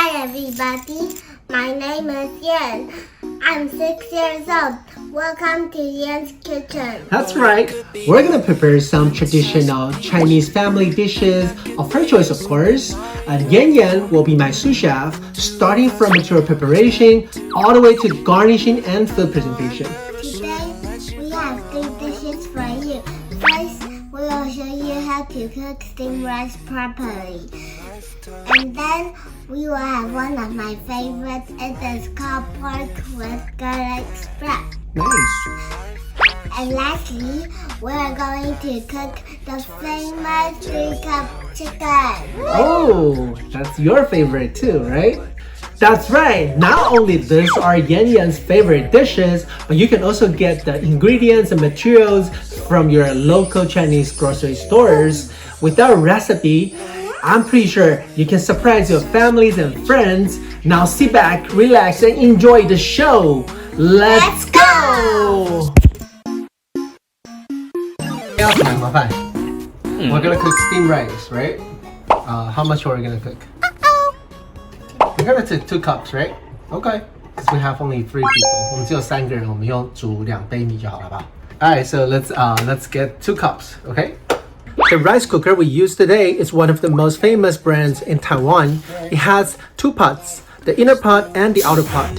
Hi everybody, my name is Yen. I'm 6 years old. Welcome to Yen's kitchen. That's right. We're gonna prepare some traditional Chinese family dishes of her choice, of course. And Yen will be my sous chef, starting from material preparation all the way to garnishing and food presentation. Today, we have 3 dishes for you. First, we will show you how to cook steamed rice properly. And then, we will have one of my favorites. It is called pork with garlic spread. Nice. And lastly, we are going to cook the famous 3-cup chicken. Oh, that's your favorite too, right? That's right. Not only these are Yen's favorite dishes, but you can also get the ingredients and materials from your local Chinese grocery stores. With our recipe, I'm pretty sure you can surprise your families and friends. Now sit back, relax, and enjoy the show. Let's go! We're gonna cook steamed rice, right? How much are we gonna cook? We're gonna take 2 cups, right? Okay. Because we have only 3 people. 我们只有3个人，我们用煮2杯米就好了，好不好? Alright, so let's get 2 cups, okay? The rice cooker we use today is one of the most famous brands in Taiwan. It has 2 pots, the inner pot and the outer pot.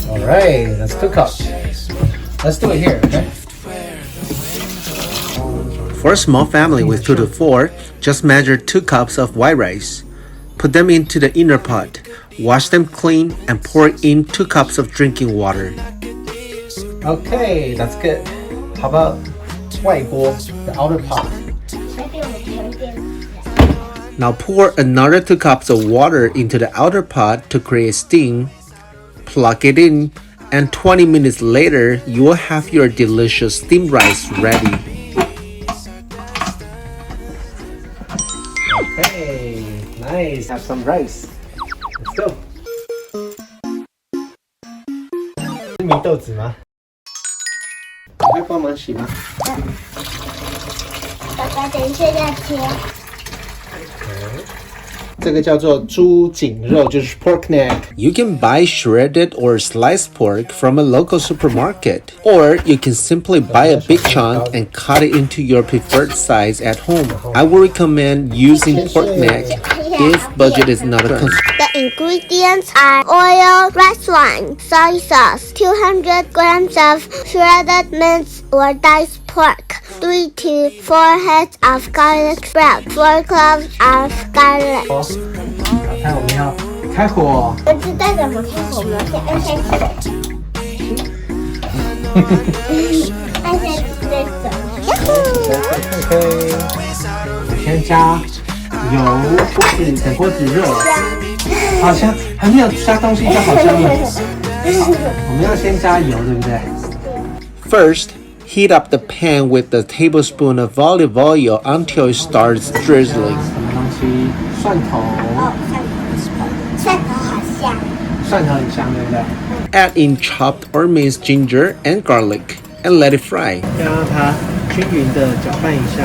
Alright, that's 2 cups. Let's do it here, okay? For a small family with 2 to 4, just measure 2 cups of white rice. Put them into the inner pot, wash them clean, and pour in 2 cups of drinking water. Okay, that's good. How about 外锅, the outer pot? Now pour another 2 cups of water into the outer pot to create steam. Plug it in, and 20 minutes later, you will have your delicious steamed rice ready. Okay, nice. Have some rice. Let's go. 是米豆子吗？你会帮忙洗吗？爸爸等一下要切。这个叫做猪颈肉，就是 pork neck. You can buy shredded or sliced pork from a local supermarket, or you can simply buy a big chunk and cut it into your preferred size at home. I would recommend using pork neck if budget is not a concern. The ingredients are oil, rice wine, soy sauce, 200 grams of shredded minced or diced pork, 3 to 4 heads of garlic sprouts, 4 cloves of garlic. 看我们要开火。我知道怎么开火吗？按下去。按下去再走。OK， 先加油，等锅子热。好像还没有加东西就好香了。我们要先加油，对不对？ First, heat up the pan with a tablespoon of olive oil until it starts drizzling. 什么东西？蒜头。蒜头好香。蒜头很香，对不对？ Add in chopped or minced ginger and garlic and let it fry. 要让它均匀的搅拌一下，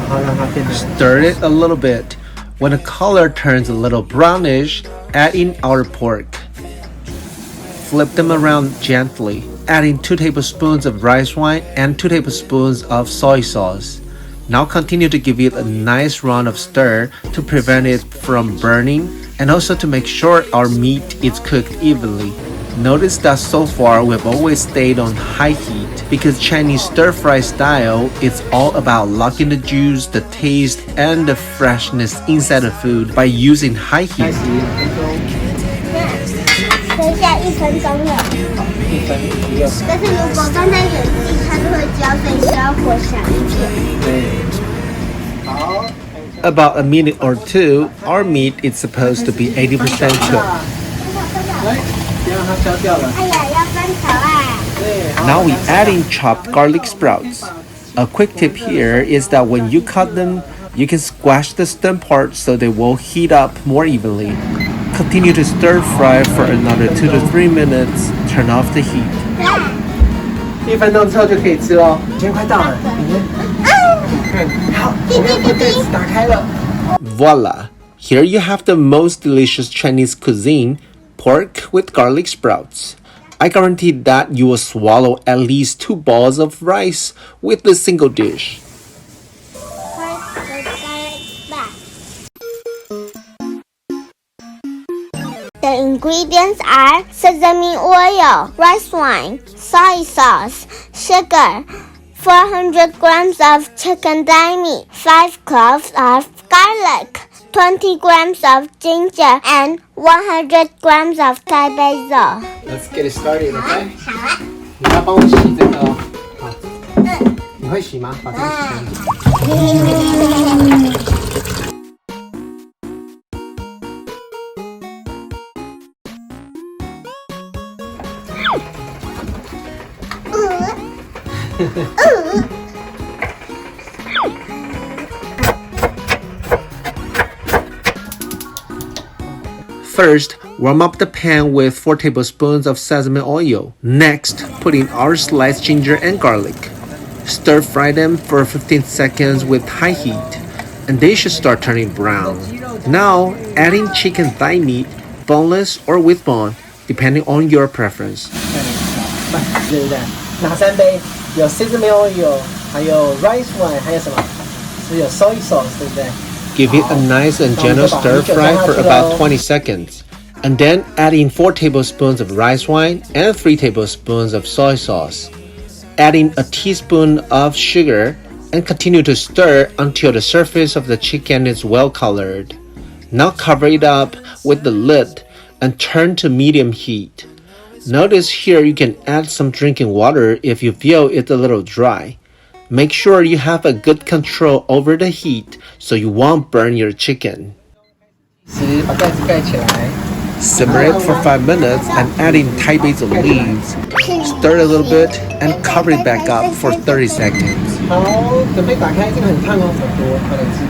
然后让它变得 Stir it a little bit. When the color turns a little brownish, add in our pork. Flip them around gently. Add in 2 tablespoons of rice wine and 2 tablespoons of soy sauce. Now continue to give it a nice round of stir to prevent it from burning and also to make sure our meat is cooked evenly. Notice that so far we've always stayed on high heat because Chinese stir-fry style is all about locking the juice, the taste, and the freshness inside the food by using high heat. 剩下1分钟了。但是如果放在远近，它就会焦，所以需要火小一点。好。About a minute or 2, our meat is supposed to be 80% cooked. Now we add in chopped garlic sprouts. A quick tip here is that when you cut them, you can squash the stem part so they will heat up more evenly. Continue to stir fry for another 2 to 3 minutes. Turn off the heat. 1分钟之后就可以吃咯。时间快到了，好，我们的锅子打开了。Voila! Here you have the most delicious Chinese cuisine, pork with garlic sprouts. I guarantee that you will swallow at least 2 balls of rice with this single dish. First, let's start back. The ingredients are sesame oil, rice wine, soy sauce, sugar, 400 grams of chicken thigh meat, 5 cloves of garlic, 20 grams of ginger, and 100 grams of Thai basil. Let's get it started, okay? 好了，你要帮我洗这个哦。好，你会洗吗？把这个洗干净。First, warm up the pan with 4 tablespoons of sesame oil. Next, put in our sliced ginger and garlic. Stir fry them for 15 seconds with high heat, and they should start turning brown. Now, add in chicken thigh meat, boneless or with bone, depending on your preference. 对不对？哪3杯？有 sesame oil， 还有 rice wine， 还有什么？是有 soy sauce， 对不对？ Give it a nice and gentle stir fry for about 20 seconds. And then add in 4 tablespoons of rice wine and 3 tablespoons of soy sauce. Add in a teaspoon of sugar and continue to stir until the surface of the chicken is well colored. Now cover it up with the lid and turn to medium heat. Notice here you can add some drinking water if you feel it's a little dry. Make sure you have a good control over the heat so you won't burn your chicken. Simmer it for 5 minutes and add in Thai basil leaves. Stir it a little bit and cover it back up for 30 seconds. 好，准备打开，这个很烫哦，很多，快来吃。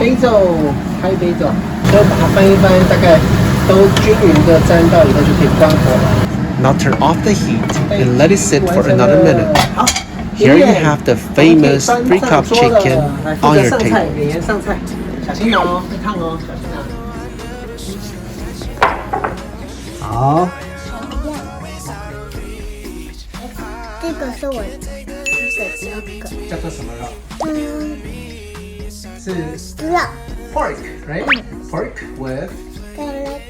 basil， Thai basil， 就把它翻一翻，大概都均匀的沾到以后就可以关火了。Now turn off the heat and let it sit for another minute. Here you have the famous 3-cup chicken on your table. 演员上菜，小心哦，会烫哦，小心啊。好。这个是我吃的那个。叫做什么肉？是肉。Pork, right? Pork with garlic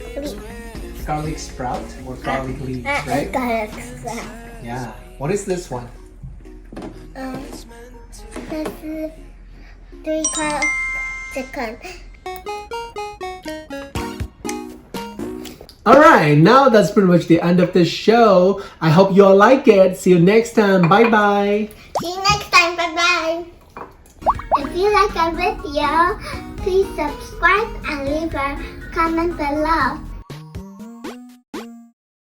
garlic sprout or garlic leaf, right? Garlic sprout. Yeah. What is this one? 这是 3 cups chicken. Alright, now that's pretty much the end of the show. I hope you all like it. See you next time. Bye bye. See you next time. Bye bye. If you like our video, please subscribe and leave a comment below.